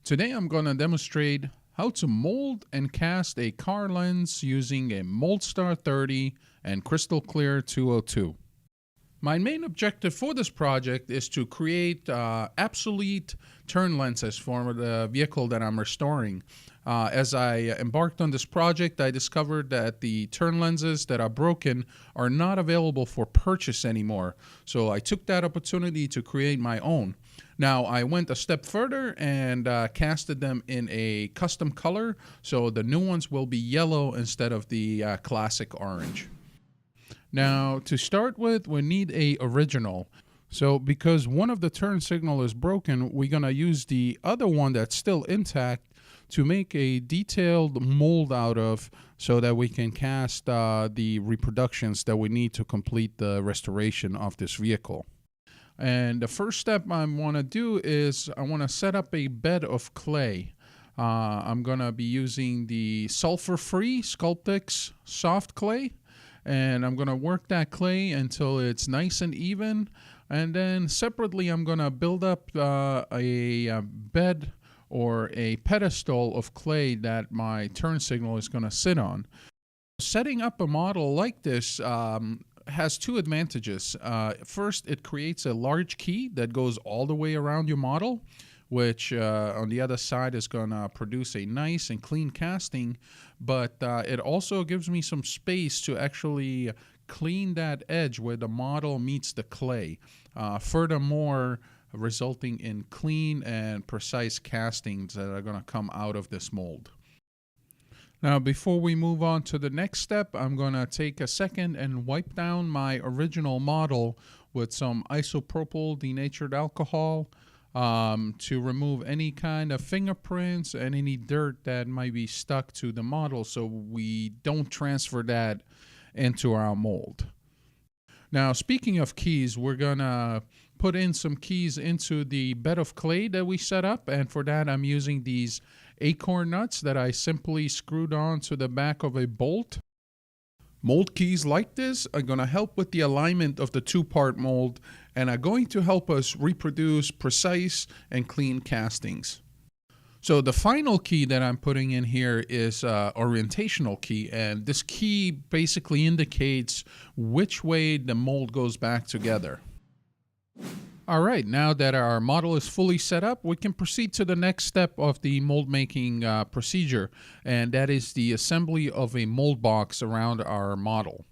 Today I'm going to demonstrate how to mold and cast a car lens using a Moldstar 30 and Crystal Clear 202. My main objective for this project is to create obsolete turn lenses for the vehicle that I'm restoring. As I embarked on this project, I discovered that the turn lenses that are broken are not available for purchase anymore. So I took that opportunity to create my own. Now, I went a step further and casted them in a custom color, so the new ones will be yellow instead of the classic orange. Now, to start with, we need a original. So because one of the turn signal is broken, we're going to use the other one that's still intact to make a detailed mold out of so that we can cast the reproductions that we need to complete the restoration of this vehicle. And the first step I want to do is I want to set up a bed of clay. I'm going to be using the sulfur-free Sculptix soft clay. And I'm going to work that clay until it's nice and even. And then separately, I'm going to build up a bed or a pedestal of clay that my turn signal is going to sit on. Setting up a model like this has two advantages. First, it creates a large key that goes all the way around your model, which on the other side is going to produce a nice and clean casting, but it also gives me some space to actually clean that edge where the model meets the clay. Furthermore, resulting in clean and precise castings that are going to come out of this mold. Now, before we move on to the next step, I'm going to take a second and wipe down my original model with some isopropyl denatured alcohol to remove any kind of fingerprints and any dirt that might be stuck to the model so we don't transfer that into our mold. Now, speaking of keys, we're going to put in some keys into the bed of clay that we set up, and for that I'm using these acorn nuts that I simply screwed on to the back of a bolt. Mold keys like this are going to help with the alignment of the two-part mold and are going to help us reproduce precise and clean castings. So the final key that I'm putting in here is orientational key, and this key basically indicates which way the mold goes back together. All right, now that our model is fully set up, we can proceed to the next step of the mold making procedure, and that is the assembly of a mold box around our model.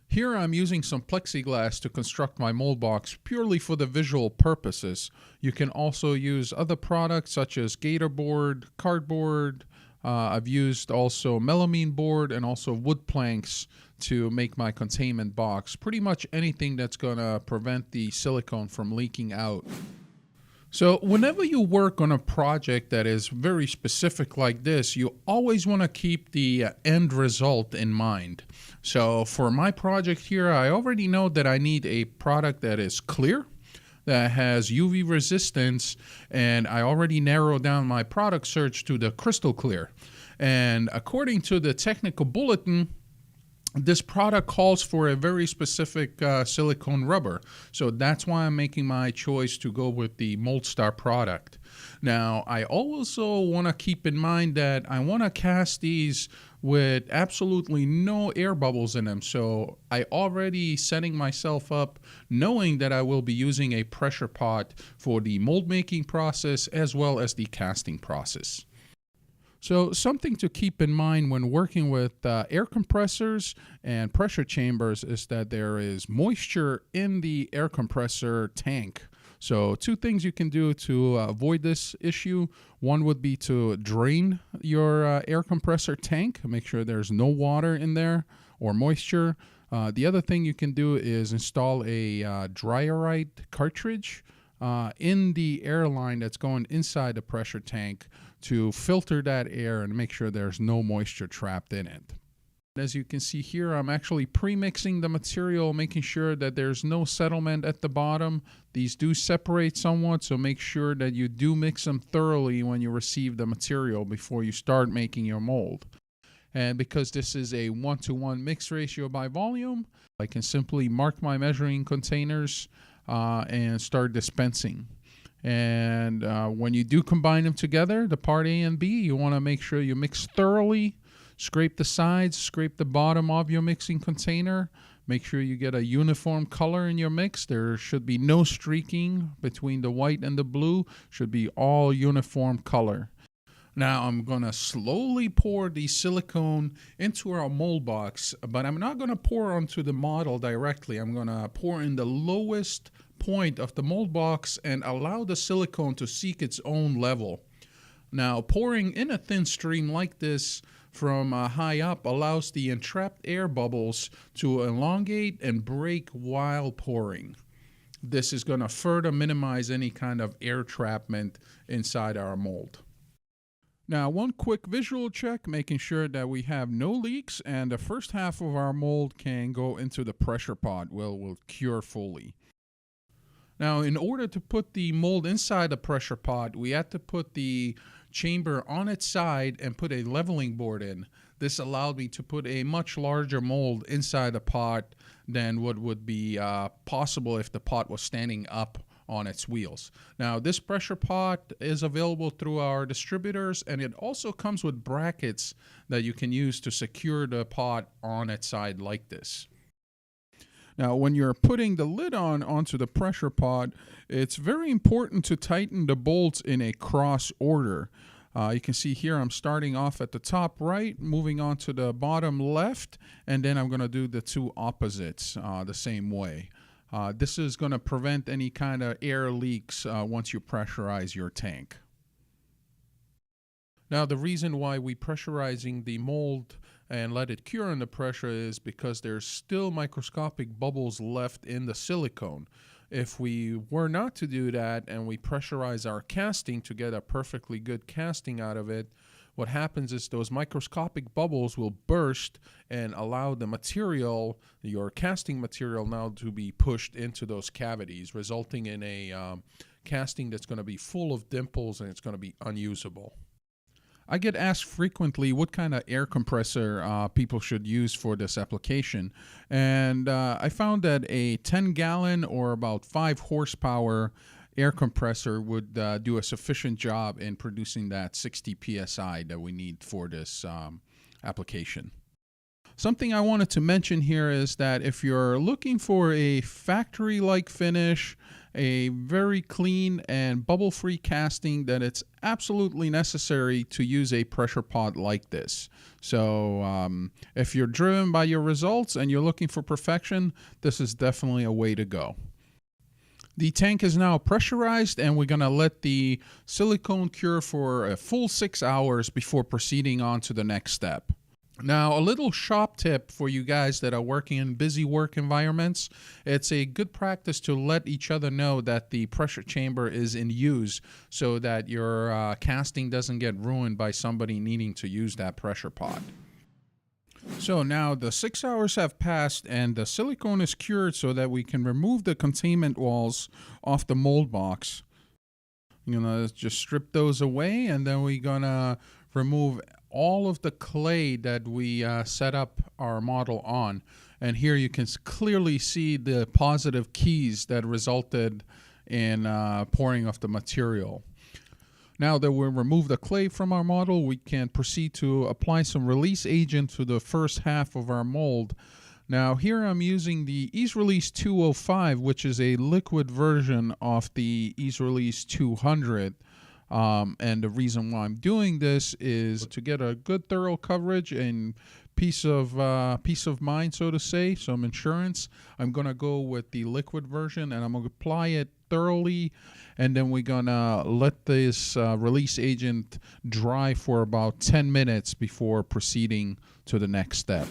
Here I'm using some plexiglass to construct my mold box purely for the visual purposes. You can also use other products such as gator board, cardboard. I've used also melamine board and also wood planks to make my containment box. Pretty much anything that's going to prevent the silicone from leaking out. So whenever you work on a project that is very specific like this, you always want to keep the end result in mind. So for my project here, I already know that I need a product that is clear, that has UV resistance, and I already narrowed down my product search to the Crystal Clear. And according to the technical bulletin, this product calls for a very specific silicone rubber. So that's why I'm making my choice to go with the Moldstar product. Now, I also want to keep in mind that I want to cast these with absolutely no air bubbles in them. So I already setting myself up knowing that I will be using a pressure pot for the mold making process as well as the casting process. So something to keep in mind when working with air compressors and pressure chambers is that there is moisture in the air compressor tank. So two things you can do to avoid this issue. One would be to drain your air compressor tank, make sure there's no water in there or moisture. The other thing you can do is install a Dryerite cartridge in the air line that's going inside the pressure tank to filter that air and make sure there's no moisture trapped in it. As you can see here, I'm actually pre-mixing the material, making sure that there's no settlement at the bottom. These do separate somewhat, so make sure that you do mix them thoroughly when you receive the material before you start making your mold. And because this is a 1-to-1 mix ratio by volume, I can simply mark my measuring containers and start dispensing. And when you do combine them together, the part A and B, you want to make sure you mix thoroughly. Scrape the sides, scrape the bottom of your mixing container. Make sure you get a uniform color in your mix. There should be no streaking between the white and the blue. Should be all uniform color. Now I'm going to slowly pour the silicone into our mold box, but I'm not going to pour onto the model directly. I'm going to pour in the lowest point of the mold box and allow the silicone to seek its own level. Now, pouring in a thin stream like this from high up allows the entrapped air bubbles to elongate and break while pouring. This is going to further minimize any kind of air trapment inside our mold. Now, one quick visual check, making sure that we have no leaks and the first half of our mold can go into the pressure pot where it will cure fully. Now, in order to put the mold inside the pressure pot, we had to put the chamber on its side and put a leveling board in. This allowed me to put a much larger mold inside the pot than what would be possible if the pot was standing up on its wheels. Now, this pressure pot is available through our distributors, and it also comes with brackets that you can use to secure the pot on its side like this. Now, when you're putting the lid onto the pressure pot, it's very important to tighten the bolts in a cross order. You can see here I'm starting off at the top right, moving on to the bottom left, and then I'm going to do the two opposites the same way. This is going to prevent any kind of air leaks once you pressurize your tank. Now, the reason why we pressurizing the mold and let it cure under pressure is because there's still microscopic bubbles left in the silicone. If we were not to do that and we pressurize our casting to get a perfectly good casting out of it, what happens is those microscopic bubbles will burst and allow the material, your casting material, now to be pushed into those cavities, resulting in a casting that's going to be full of dimples and it's going to be unusable. I get asked frequently what kind of air compressor people should use for this application, and I found that a 10-gallon or about 5 horsepower air compressor would do a sufficient job in producing that 60 psi that we need for this application. Something I wanted to mention here is that if you're looking for a factory-like finish, a very clean and bubble-free casting, then it's absolutely necessary to use a pressure pot like this. So if you're driven by your results and you're looking for perfection, this is definitely a way to go. The tank is now pressurized, and we're going to let the silicone cure for a full 6 hours before proceeding on to the next step. Now, a little shop tip for you guys that are working in busy work environments. It's a good practice to let each other know that the pressure chamber is in use so that your casting doesn't get ruined by somebody needing to use that pressure pot. So now the 6 hours have passed and the silicone is cured so that we can remove the containment walls off the mold box. You're going to just strip those away, and then we're going to remove all of the clay that we set up our model on. And here you can clearly see the positive keys that resulted in pouring of the material. Now that we've removed the clay from our model, we can proceed to apply some release agent to the first half of our mold. Now here I'm using the Ease Release 205, which is a liquid version of the Ease Release 200. And the reason why I'm doing this is to get a good thorough coverage and peace of mind, so to say, some insurance. I'm going to go with the liquid version, and I'm going to apply it thoroughly, and then we're going to let this release agent dry for about 10 minutes before proceeding to the next step.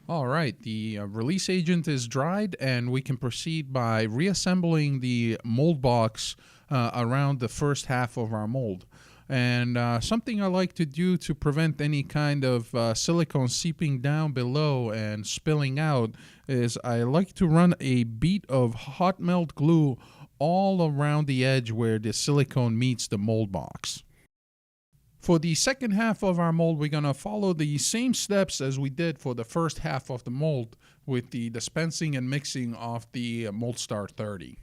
All right, the release agent is dried, and we can proceed by reassembling the mold box around the first half of our mold. And something I like to do to prevent any kind of silicone seeping down below and spilling out is I like to run a bead of hot melt glue all around the edge where the silicone meets the mold box. For the second half of our mold, we're going to follow the same steps as we did for the first half of the mold with the dispensing and mixing of the MoldStar 30.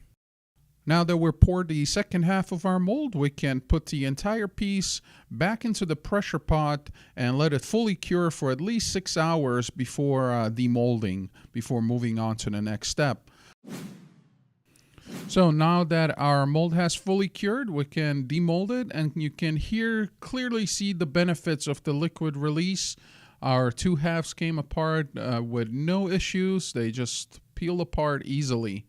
Now that we're poured the second half of our mold, we can put the entire piece back into the pressure pot and let it fully cure for at least 6 hours before demolding, before moving on to the next step. So now that our mold has fully cured, we can demold it, and you can here clearly see the benefits of the liquid release. Our two halves came apart with no issues. They just peel apart easily.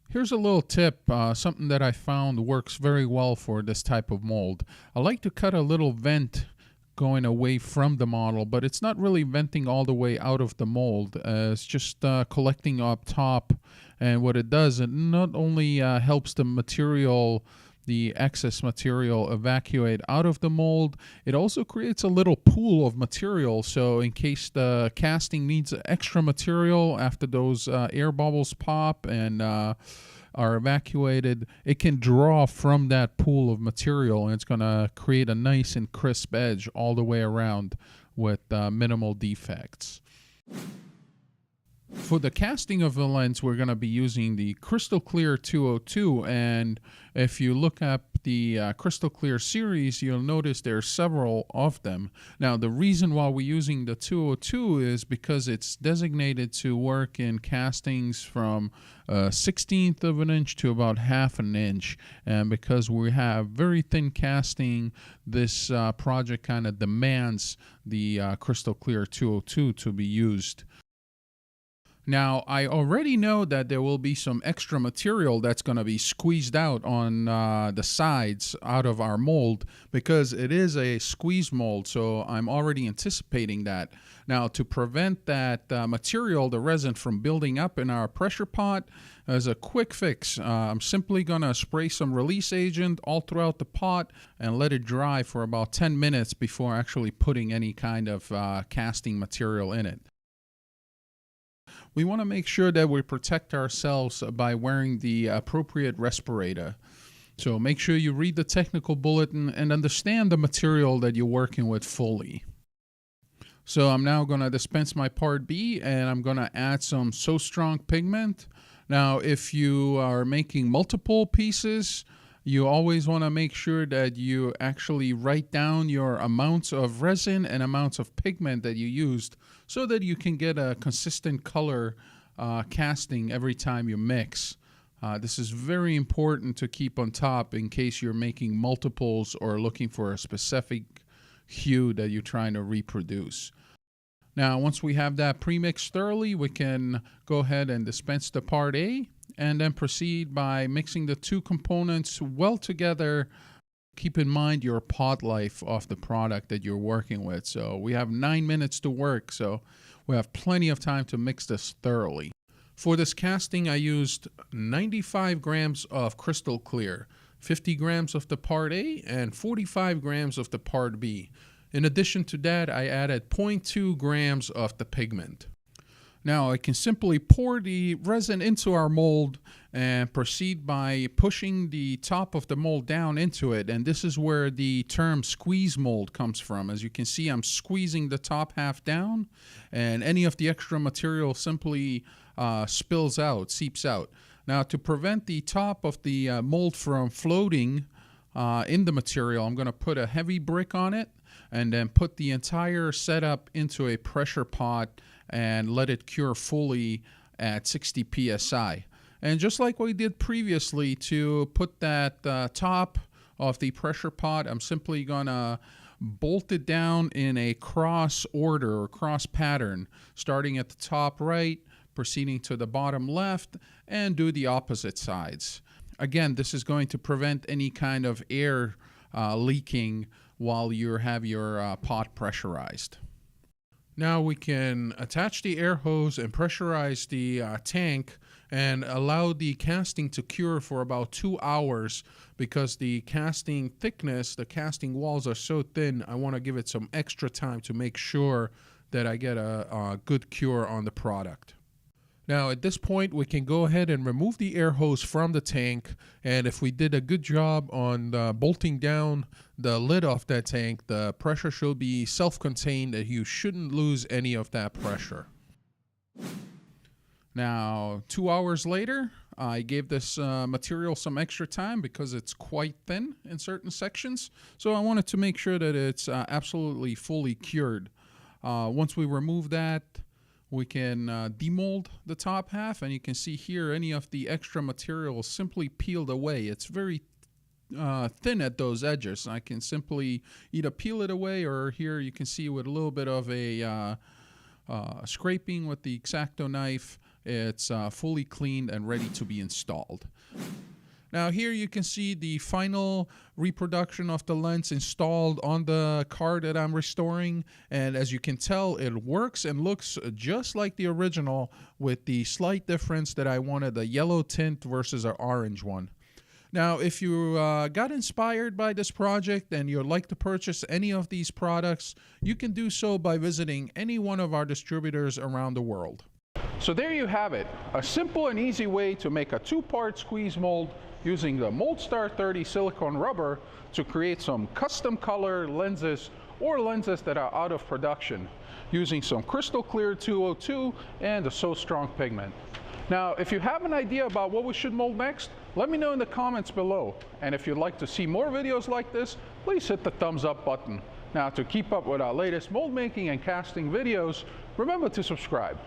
Here's a little tip, something that I found works very well for this type of mold. I like to cut a little vent going away from the model, but it's not really venting all the way out of the mold. It's just collecting up top, and what it does, it not only helps the material, the excess material, evacuate out of the mold, it also creates a little pool of material. So in case the casting needs extra material after those air bubbles pop and are evacuated, it can draw from that pool of material, and it's going to create a nice and crisp edge all the way around with minimal defects. For the casting of the lens, we're going to be using the Crystal Clear 202, and if you look up the Crystal Clear series, you'll notice there are several of them. Now, the reason why we're using the 202 is because it's designated to work in castings from 1/16 of an inch to about 1/2 an inch, and because we have very thin casting, this project kind of demands the Crystal Clear 202 to be used. Now, I already know that there will be some extra material that's going to be squeezed out on the sides out of our mold because it is a squeeze mold, so I'm already anticipating that. Now, to prevent that material, the resin, from building up in our pressure pot, as a quick fix, I'm simply going to spray some release agent all throughout the pot and let it dry for about 10 minutes before actually putting any kind of casting material in it. We want to make sure that we protect ourselves by wearing the appropriate respirator. So make sure you read the technical bulletin and understand the material that you're working with fully. So I'm now going to dispense my part B, and I'm going to add some So Strong pigment. Now, if you are making multiple pieces, you always want to make sure that you actually write down your amounts of resin and amounts of pigment that you used so that you can get a consistent color casting every time you mix. This is very important to keep on top in case you're making multiples or looking for a specific hue that you're trying to reproduce. Now, once we have that premixed thoroughly, we can go ahead and dispense the part A, and then proceed by mixing the two components well together. Keep in mind your pot life of the product that you're working with. So we have 9 minutes to work, so we have plenty of time to mix this thoroughly. For this casting, I used 95 grams of Crystal Clear, 50 grams of the part A, and 45 grams of the part B. In addition to that, I added 0.2 grams of the pigment. Now I can simply pour the resin into our mold and proceed by pushing the top of the mold down into it. And this is where the term squeeze mold comes from. As you can see, I'm squeezing the top half down, and any of the extra material simply spills out, seeps out. Now, to prevent the top of the mold from floating in the material, I'm going to put a heavy brick on it and then put the entire setup into a pressure pot and let it cure fully at 60 psi. And just like we did previously, to put that top of the pressure pot, I'm simply gonna bolt it down in a cross order or cross pattern, starting at the top right, proceeding to the bottom left, and do the opposite sides. Again, this is going to prevent any kind of air leaking while you have your pot pressurized. Now we can attach the air hose and pressurize the tank and allow the casting to cure for about 2 hours. Because the casting thickness, the casting walls are so thin, I want to give it some extra time to make sure that I get a good cure on the product. Now at this point, we can go ahead and remove the air hose from the tank, and if we did a good job on bolting down the lid off that tank, the pressure should be self-contained and you shouldn't lose any of that pressure. Now, 2 hours later, I gave this material some extra time because it's quite thin in certain sections. So I wanted to make sure that it's absolutely fully cured. Once we remove that, we can demold the top half, and you can see here any of the extra material is simply peeled away. It's very thin at those edges. I can simply either peel it away, or here you can see with a little bit of a scraping with the X-Acto knife, it's fully cleaned and ready to be installed. Now here you can see the final reproduction of the lens installed on the car that I'm restoring, and as you can tell, it works and looks just like the original, with the slight difference that I wanted a yellow tint versus an orange one. Now, if you got inspired by this project and you'd like to purchase any of these products, you can do so by visiting any one of our distributors around the world. So there you have it, a simple and easy way to make a two-part squeeze mold using the MoldStar 30 silicone rubber to create some custom color lenses or lenses that are out of production using some crystal clear 202 and a So Strong pigment. Now, if you have an idea about what we should mold next, let me know in the comments below. And if you'd like to see more videos like this, please hit the thumbs up button. Now, to keep up with our latest mold making and casting videos, remember to subscribe.